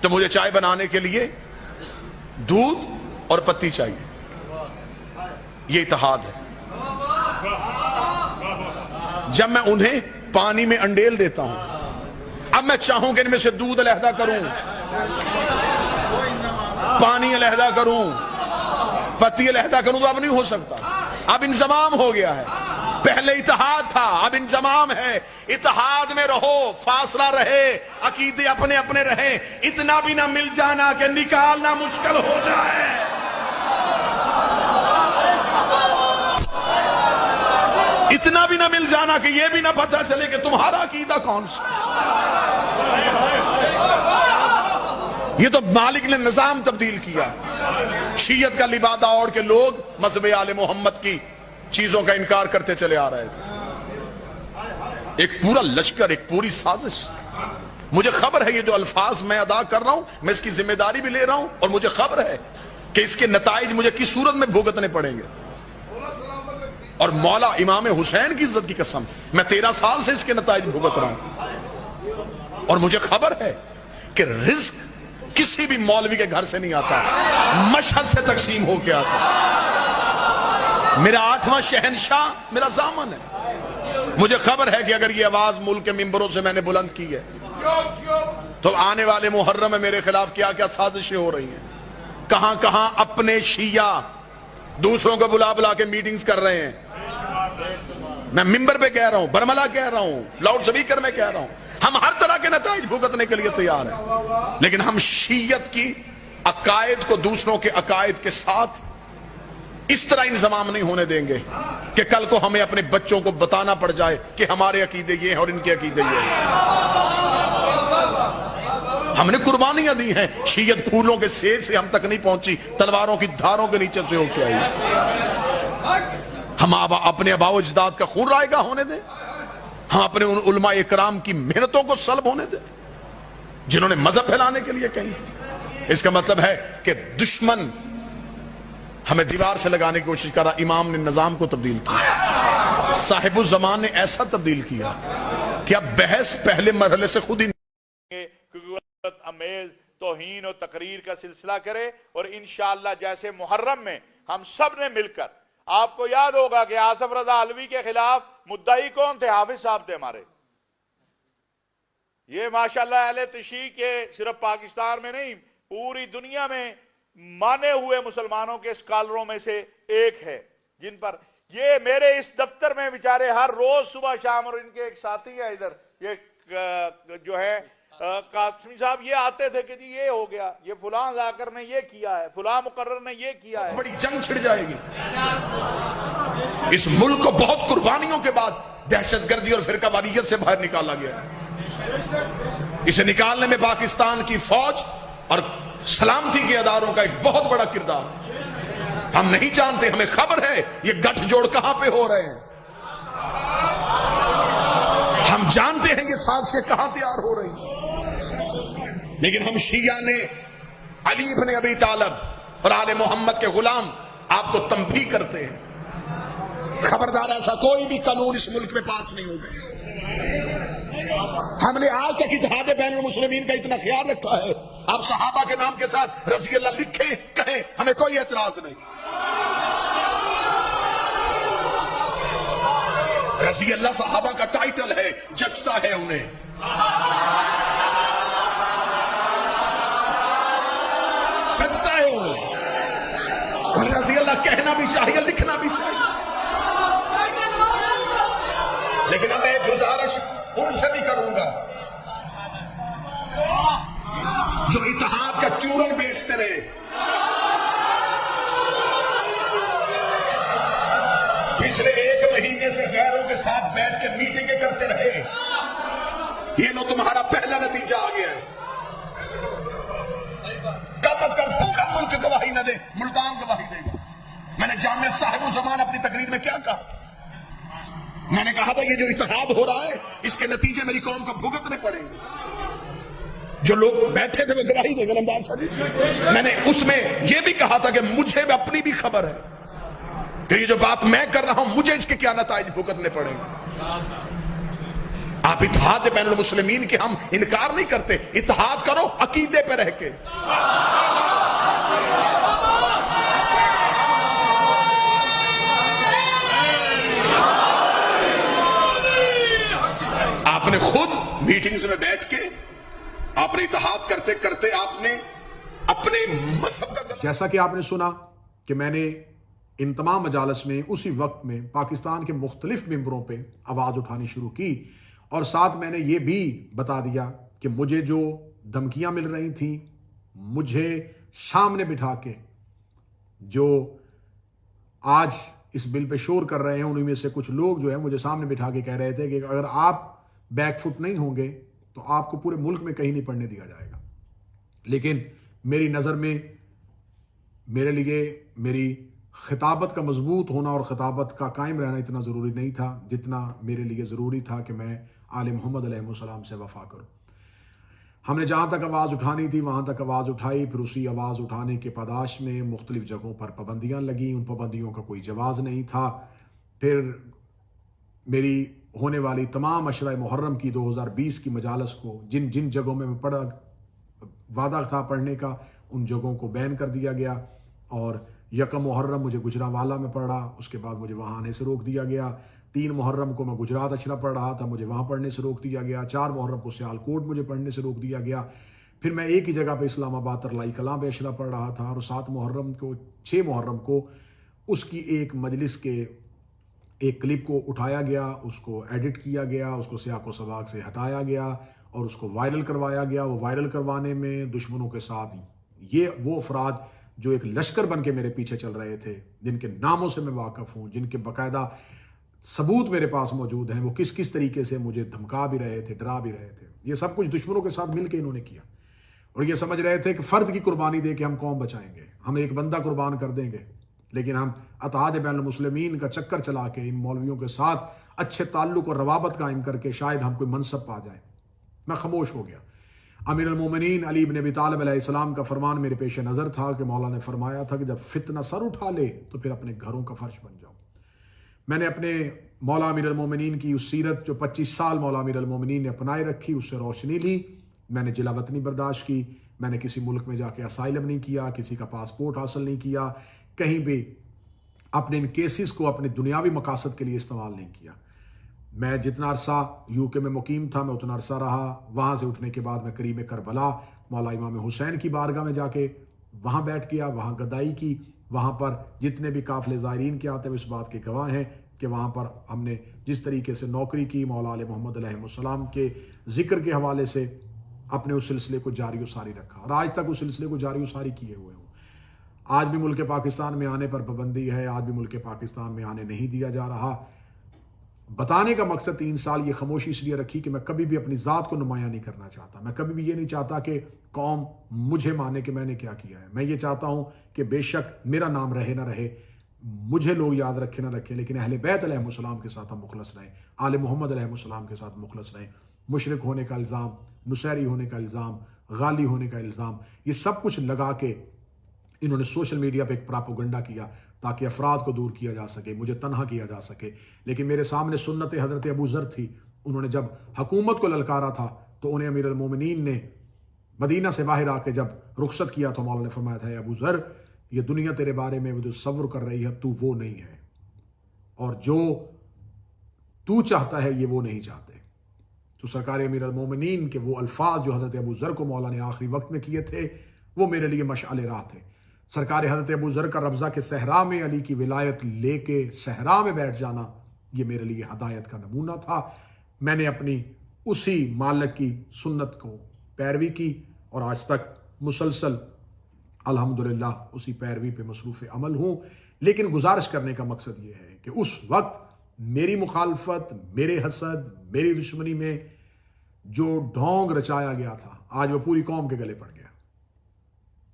تو مجھے چائے بنانے کے لیے دودھ اور پتی چاہیے. یہ اتحاد ہے. جب میں انہیں پانی میں انڈیل دیتا ہوں، اب میں چاہوں کہ ان میں سے دودھ علیحدہ کروں، پانی علیحدہ کروں، پتی علیحدہ کروں، تو اب نہیں ہو سکتا. اب انضمام ہو گیا ہے. پہلے اتحاد تھا، اب انضمام ہے. اتحاد میں رہو، فاصلہ رہے، عقیدے اپنے اپنے رہیں. اتنا بھی نہ مل جانا کہ نکالنا مشکل ہو جائے. اتنا بھی نہ مل جانا کہ یہ بھی نہ پتا چلے کہ تمہارا عقیدہ کون سا. یہ تو مالک نے نظام تبدیل کیا. شیعت کا لبادہ اوڑھ کے لوگ مذہب آل محمد کی چیزوں کا انکار کرتے چلے آ رہے تھے. ایک پورا لشکر، ایک پوری سازش. مجھے خبر ہے یہ جو الفاظ میں ادا کر رہا ہوں، میں اس کی ذمہ داری بھی لے رہا ہوں، اور مجھے خبر ہے کہ اس کے نتائج مجھے کس صورت میں بھگتنے پڑیں گے. اور مولا امام حسین کی عزت کی قسم، میں 13 سال سے اس کے نتائج بھگت رہا ہوں. اور مجھے خبر ہے کہ رزق کسی بھی مولوی کے گھر سے نہیں آتا، مشہد سے تقسیم ہو کے آتا. میرا 8واں شہنشاہ میرا ضامن ہے. مجھے خبر ہے کہ اگر یہ آواز ملک کے ممبروں سے میں نے بلند کی ہے تو آنے والے محرم میں میرے خلاف کیا کیا سازشیں ہو رہی ہیں. کہاں کہاں اپنے شیعہ دوسروں کو بلا بلا کے میٹنگز کر رہے ہیں. میں ممبر پہ کہہ رہا ہوں، برملا کہہ رہا ہوں، لاؤڈ سپیکر میں کہہ رہا ہوں، ہم ہر طرح کے نتائج بھگتنے کے لیے تیار ہیں. لیکن ہم شیعت کی عقائد کو دوسروں کے عقائد کے ساتھ اس طرح انضمام نہیں ہونے دیں گے کہ کل کو ہمیں اپنے بچوں کو بتانا پڑ جائے کہ ہمارے عقیدے یہ ہیں اور ان کے عقیدے یہ ہیں. ہم نے قربانیاں دی ہیں. شیعت پھولوں کے سیر سے ہم تک نہیں پہنچی، تلواروں کی دھاروں کے نیچے سے ہو کے آئی. ہم اپنے آباء و اجداد کا خون رائگاں ہونے دیں؟ ہم اپنے ان علماء اکرام کی محنتوں کو سلب ہونے دیں جنہوں نے مذہب پھیلانے کے لیے کہیں؟ اس کا مطلب ہے کہ دشمن ہمیں دیوار سے لگانے کی کوشش کر رہا. امام نے نظام کو تبدیل کیا، صاحب الزمان نے ایسا تبدیل کیا کہ اب بحث پہلے مرحلے سے خود ہی امیز توہین و تقریر کا سلسلہ کرے. اور انشاءاللہ جیسے محرم میں ہم سب نے مل کر، آپ کو یاد ہوگا کہ آصف رضا علوی کے خلاف مدعی کون تھے؟ حافظ صاحب تھے ہمارے. یہ ماشاءاللہ اہل تشیع کے صرف پاکستان میں نہیں، پوری دنیا میں مانے ہوئے مسلمانوں کے اسکالروں میں سے ایک ہے، جن پر یہ میرے اس دفتر میں بیچارے ہر روز صبح شام، اور ان کے ایک ساتھی ہیں ادھر، یہ جو ہے قاسمی صاحب، یہ آتے تھے کہ جی یہ ہو گیا، یہ فلاں ذاکر نے یہ کیا ہے، فلاں مقرر نے یہ کیا ہے. بڑی جنگ چھڑ جائے گی. اس ملک کو بہت قربانیوں کے بعد دہشت گردی اور فرقہ واریت سے باہر نکالا گیا. اسے نکالنے میں پاکستان کی فوج اور سلامتی کے اداروں کا ایک بہت بڑا کردار. ہم نہیں جانتے، ہمیں خبر ہے یہ گٹھ جوڑ کہاں پہ ہو رہے ہیں. ہم جانتے ہیں یہ سازشیں کہاں تیار ہو رہی ہیں. لیکن ہم شیعہ نے علی بن ابی طالب اور آل محمد کے غلام آپ کو تنبیہ کرتے ہیں، خبردار ایسا کوئی بھی قانون اس ملک میں پاس نہیں ہوگا. ہم نے آج تک اتحاد بین المسلمین کا اتنا خیال رکھا ہے، آپ صحابہ کے نام کے ساتھ رضی اللہ لکھیں کہیں، ہمیں کوئی اعتراض نہیں. رضی اللہ صحابہ کا ٹائٹل ہے، جچتا ہے انہیں. سجتا ہے انہیں. رضی اللہ کہنا بھی چاہیے، لکھنا بھی چاہیے. لیکن اب میں ایک گزارش ان سے بھی کروں گا جو اتحاد کا چورن بیچتے رہے. پچھلے 1 مہینے سے غیروں کے ساتھ بیٹھ کے میٹنگیں کرتے رہے. یہ لو تمہارا پہلا نتیجہ آ گیا ہے. کم از کم پورا ملک گواہی نہ دے، ملتان گواہی دے گا. میں نے جامعہ صاحب الزمان اپنی تقریر میں کیا کہا تھا؟ میں نے کہا تھا یہ جو اتحاد ہو رہا ہے اس کے نتیجے میری قوم کو بھگتنے پڑیں گے. جو لوگ بیٹھے تھے وہ گواہی دے گا. نمدار صاحب، میں نے اس میں یہ بھی کہا تھا کہ مجھے اپنی بھی خبر ہے کہ یہ جو بات میں کر رہا ہوں مجھے اس کے کیا نتائج بھگتنے پڑیں گے. آپ اتحاد بین المسلمین کے ہم انکار نہیں کرتے، اتحاد کرو عقیدے پہ رہ کے۔ آپ نے خود میٹنگز میں بیٹھ کے آپ نے اتحاد کرتے کرتے آپ نے اپنے مذہب کا جیسا کہ آپ نے سنا کہ میں نے ان تمام مجالس میں اسی وقت میں پاکستان کے مختلف ممبروں پہ آواز اٹھانی شروع کی، اور ساتھ میں نے یہ بھی بتا دیا کہ مجھے جو دھمکیاں مل رہی تھیں، مجھے سامنے بٹھا کے جو آج اس بل پہ شور کر رہے ہیں، انہیں میں سے کچھ لوگ جو ہے مجھے سامنے بٹھا کے کہہ رہے تھے کہ اگر آپ بیک فٹ نہیں ہوں گے تو آپ کو پورے ملک میں کہیں نہیں پڑھنے دیا جائے گا۔ لیکن میری نظر میں میرے لیے میری خطابت کا مضبوط ہونا اور خطابت کا قائم رہنا اتنا ضروری نہیں تھا جتنا میرے لیے ضروری تھا کہ میں آل محمد علیہ السلام سے وفا کروں۔ ہم نے جہاں تک آواز اٹھانی تھی وہاں تک آواز اٹھائی، پھر اسی آواز اٹھانے کے پاداش میں مختلف جگہوں پر پابندیاں لگیں، ان پابندیوں کا کوئی جواز نہیں تھا۔ پھر میری ہونے والی تمام عشرہ محرم کی 2020 کی مجالس کو جن جن جگہوں میں پڑھا وعدہ تھا پڑھنے کا، ان جگہوں کو بین کر دیا گیا، اور یکم محرم مجھے گجرانوالہ میں پڑھا، اس کے بعد مجھے وہاں آنے سے روک دیا گیا۔ 3 محرم کو میں گجرات عشرہ پڑھ رہا تھا، مجھے وہاں پڑھنے سے روک دیا گیا۔ 4 محرم کو سیالکوٹ مجھے پڑھنے سے روک دیا گیا۔ پھر میں ایک ہی جگہ پہ اسلام آباد ترلائی کلاں پہ عشرہ پڑھ رہا تھا، اور 6 محرم کو اس کی ایک مجلس کے ایک کلپ کو اٹھایا گیا، اس کو ایڈٹ کیا گیا، اس کو سیاق و سباق سے ہٹایا گیا اور اس کو وائرل کروایا گیا۔ وہ وائرل کروانے میں دشمنوں کے ساتھ وہ افراد جو ایک لشکر بن کے میرے پیچھے چل رہے تھے، جن کے ناموں سے میں واقف ہوں، جن کے باقاعدہ ثبوت میرے پاس موجود ہیں، وہ کس کس طریقے سے مجھے دھمکا بھی رہے تھے، ڈرا بھی رہے تھے، یہ سب کچھ دشمنوں کے ساتھ مل کے انہوں نے کیا، اور یہ سمجھ رہے تھے کہ فرد کی قربانی دے کے ہم قوم بچائیں گے، ہم ایک بندہ قربان کر دیں گے، لیکن ہم اتحاد بین المسلمین کا چکر چلا کے ان مولویوں کے ساتھ اچھے تعلق اور روابط قائم کر کے شاید ہم کوئی منصب پا جائیں۔ میں خاموش ہو گیا۔ امیر المومنین علی بن ابی طالب علیہ السلام کا فرمان میرے پیش نظر تھا کہ مولا نے فرمایا تھا کہ جب فتنہ سر اٹھا لے تو پھر اپنے گھروں کا فرش بن جاؤ۔ میں نے اپنے مولا امیر المومنین کی اس سیرت جو 25 سال مولا امیر المومنین نے اپنائے رکھی، اس سے روشنی لی۔ میں نے جلا وطنی برداشت کی، میں نے کسی ملک میں جا کے اسائلم نہیں کیا، کسی کا پاسپورٹ حاصل نہیں کیا، کہیں بھی اپنے ان کیسز کو اپنے دنیاوی مقاصد کے لیے استعمال نہیں کیا۔ میں جتنا عرصہ UK میں مقیم تھا میں اتنا عرصہ رہا، وہاں سے اٹھنے کے بعد میں قریب کربلا مولا امام حسین کی بارگاہ میں جا کے وہاں بیٹھ گیا، وہاں گدائی کی، وہاں پر جتنے بھی قافلے زائرین کے آتے ہیں اس بات کے گواہ ہیں کہ وہاں پر ہم نے جس طریقے سے نوکری کی، مولا علیہ محمد علیہ السلام کے ذکر کے حوالے سے اپنے اس سلسلے کو جاری و ساری رکھا، اور آج تک اس سلسلے کو جاری و ساری کیے ہوئے ہوں۔ آج بھی ملک پاکستان میں آنے پر پابندی ہے، آج بھی ملک پاکستان میں آنے نہیں دیا جا رہا۔ بتانے کا مقصد 3 سال یہ خاموشی اس لیے رکھی کہ میں کبھی بھی اپنی ذات کو نمایاں نہیں کرنا چاہتا، میں کبھی بھی یہ نہیں چاہتا کہ قوم مجھے مانے کہ میں نے کیا کیا ہے۔ میں یہ چاہتا ہوں کہ بے شک میرا نام رہے نہ رہے، مجھے لوگ یاد رکھے نہ رکھیں، لیکن اہل بیت علیہ السلام کے ساتھ ہم مخلص رہیں، آل محمد علیہ السلام کے ساتھ مخلص رہیں۔ مشرک ہونے کا الزام، نصیری ہونے کا الزام، غالی ہونے کا الزام، یہ سب کچھ لگا کے انہوں نے سوشل میڈیا پہ ایک پراپوگنڈا کیا تاکہ افراد کو دور کیا جا سکے، مجھے تنہا کیا جا سکے۔ لیکن میرے سامنے سنت حضرت ابو ذر تھی، انہوں نے جب حکومت کو للکارا تھا تو انہیں امیر المومنین نے مدینہ سے باہر آ کے جب رخصت کیا تو مولا نے فرمایا تھا، ابو ذر یہ دنیا تیرے بارے میں وہ جو تصور کر رہی ہے تو وہ نہیں ہے، اور جو تو چاہتا ہے یہ وہ نہیں چاہتے۔ تو سرکار امیر المومنین کے وہ الفاظ جو حضرت ابو ذر کو مولا نے آخری وقت میں کیے تھے وہ میرے لیے مشعل راہ تھے۔ سرکار حضرت ابو ذر کا ربضہ کے صحرا میں علی کی ولایت لے کے صحرا میں بیٹھ جانا یہ میرے لیے ہدایت کا نمونہ تھا۔ میں نے اپنی اسی مالک کی سنت کو پیروی کی اور آج تک مسلسل الحمدللہ اسی پیروی پہ مصروف عمل ہوں۔ لیکن گزارش کرنے کا مقصد یہ ہے کہ اس وقت میری مخالفت، میرے حسد، میری دشمنی میں جو ڈھونگ رچایا گیا تھا آج وہ پوری قوم کے گلے پڑ گیا۔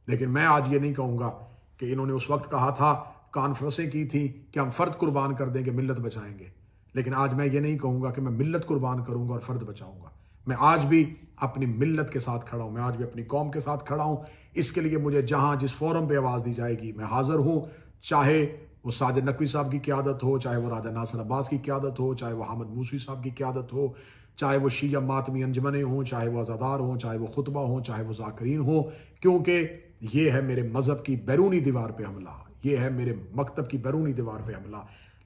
لیکن میں آج یہ نہیں کہوں گا کہ انہوں نے اس وقت کہا تھا، کانفرنسیں کی تھیں کہ ہم فرد قربان کر دیں گے، ملت بچائیں گے، لیکن آج میں یہ نہیں کہوں گا کہ میں ملت قربان کروں گا اور فرد بچاؤں گا۔ میں آج بھی اپنی ملت کے ساتھ کھڑا ہوں، میں آج بھی اپنی قوم کے ساتھ کھڑا ہوں۔ اس کے لیے مجھے جہاں جس فورم پہ آواز دی جائے گی میں حاضر ہوں، چاہے وہ ساجد نقوی صاحب کی قیادت ہو، چاہے وہ راجہ ناصر عباس کی قیادت ہو، چاہے وہ حامد موسوی صاحب کی قیادت ہو، چاہے وہ شیعہ ماتمی انجمنیں ہوں، چاہے وہ عزادار ہوں، چاہے وہ خطبہ ہوں، چاہے وہ ذاکرین ہوں، کیونکہ یہ ہے میرے مذہب کی بیرونی دیوار پہ حملہ، یہ ہے میرے مکتب کی بیرونی دیوار پہ حملہ۔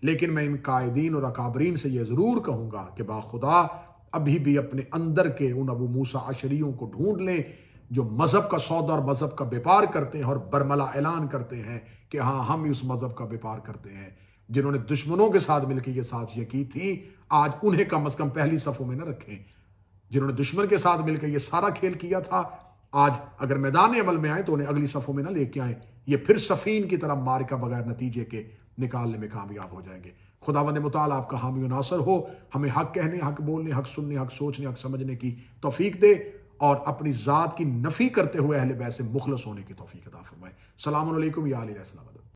لیکن میں ان قائدین اور اکابرین سے یہ ضرور کہوں گا کہ باخدا ابھی بھی اپنے اندر کے ان ابو موسیٰ اشعریوں کو ڈھونڈ لیں جو مذہب کا سودا اور مذہب کا بیپار کرتے ہیں اور برملا اعلان کرتے ہیں کہ ہاں ہم اس مذہب کا بیپار کرتے ہیں، جنہوں نے دشمنوں کے ساتھ مل کے یہ سازشیں کی تھی، آج انہیں کم از کم پہلی صفوں میں نہ رکھیں۔ جنہوں نے دشمن کے ساتھ مل کے یہ سارا کھیل کیا تھا، آج اگر میدان عمل میں آئیں تو انہیں اگلی صفوں میں نہ لے کے آئیں، یہ پھر سفین کی طرح مارکا بغیر نتیجے کے نکالنے میں کامیاب ہو جائیں گے۔ خداوند متعال آپ کا حامی و ناصر ہو، ہمیں حق کہنے، حق بولنے، حق سننے، حق سوچنے، حق سمجھنے کی توفیق دے، اور اپنی ذات کی نفی کرتے ہوئے اہل بیت سے مخلص ہونے کی توفیق عطا فرمائے۔ السلام علیکم یا علیہ السلام۔